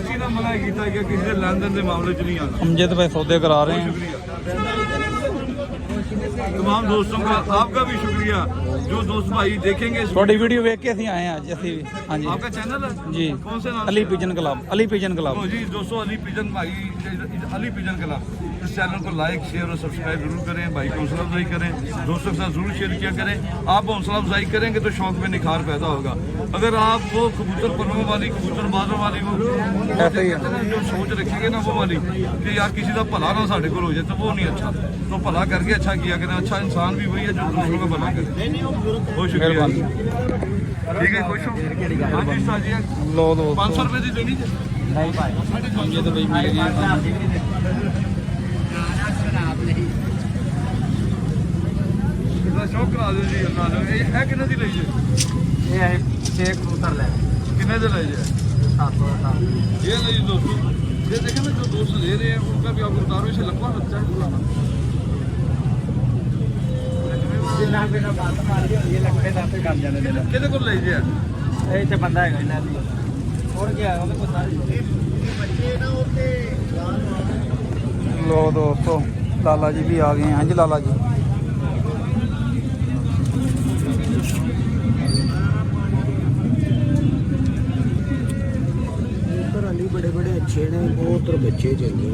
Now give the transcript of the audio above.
सख्ती ना मना किया गया किसी के लेन देन के मामले च नहीं आना। अमजद भाई सौदे करा रहे हैं। तमाम दोस्तों का आपका भी शुक्रिया जो दोस्त भाई देखेंगे। थोड़ी वीडियो देख के आए हैं आज अभी। हाँ जी आपका चैनल है जी, कौन से नाम? Ali pigeon club. Ali pigeon club ji दोस्तों, अली पिजन भाई, अली पिजन क्लब, इस चैनल को लाइक शेयर और सब्सक्राइब जरूर करें। भाई को हौसला अफजाई करें, दोस्तों के साथ जरूर शेयर किया करें। आप हौसला अफजाई करेंगे तो शौक में निखार पैदा होगा। अगर आप वो कबूतर पनों वाली, कबूतर बाजों वाली वो ऐसे ही जो सोच रखेंगे ना वो वाली कि यार किसी का भला ना साढ़े को हो जाए, तो वो नहीं अच्छा। तो भला करके अच्छा किया करें। अच्छा इंसान भी वही है जो दूसरों का भला करे। बहुत शुक्रिया, ठीक है, खुश हो? हाँ जी साजिया, लो दो 500 रुपये की देनी नहीं भाई, अमजद भाई मिल गए। शौक करा दो जी। है किन्ने दी लई है? ये छे कबूतर ले किन्ने दे लई है? 700 का। ये लीजिए दोस्तों, ये देखें ना जो दोस्त ले रहे हैं उनका भी आपको बता रहा हूँ, इसे लंबा बच्चा है पुराना। किहदे कोल लई है? ਇੱਥੇ ਬੰਦਾ ਹੈਗਾ ਇਹਨਾਂ ਦੀ ਹੋਰ ਕੀ ਹੈ ਉਹਦੇ ਕੋਲ ਸਾਰੇ ਬੱਚੇ ਨਾ ਉੱਤੇ। ਲੋ ਦੋਸਤੋ ਲਾਲਾ ਜੀ ਵੀ ਆ ਗਏ। ਹਾਂਜੀ ਲਾਲਾ ਜੀ, बड़े बड़े अच्छे ने, बहुत बच्चे चंगे।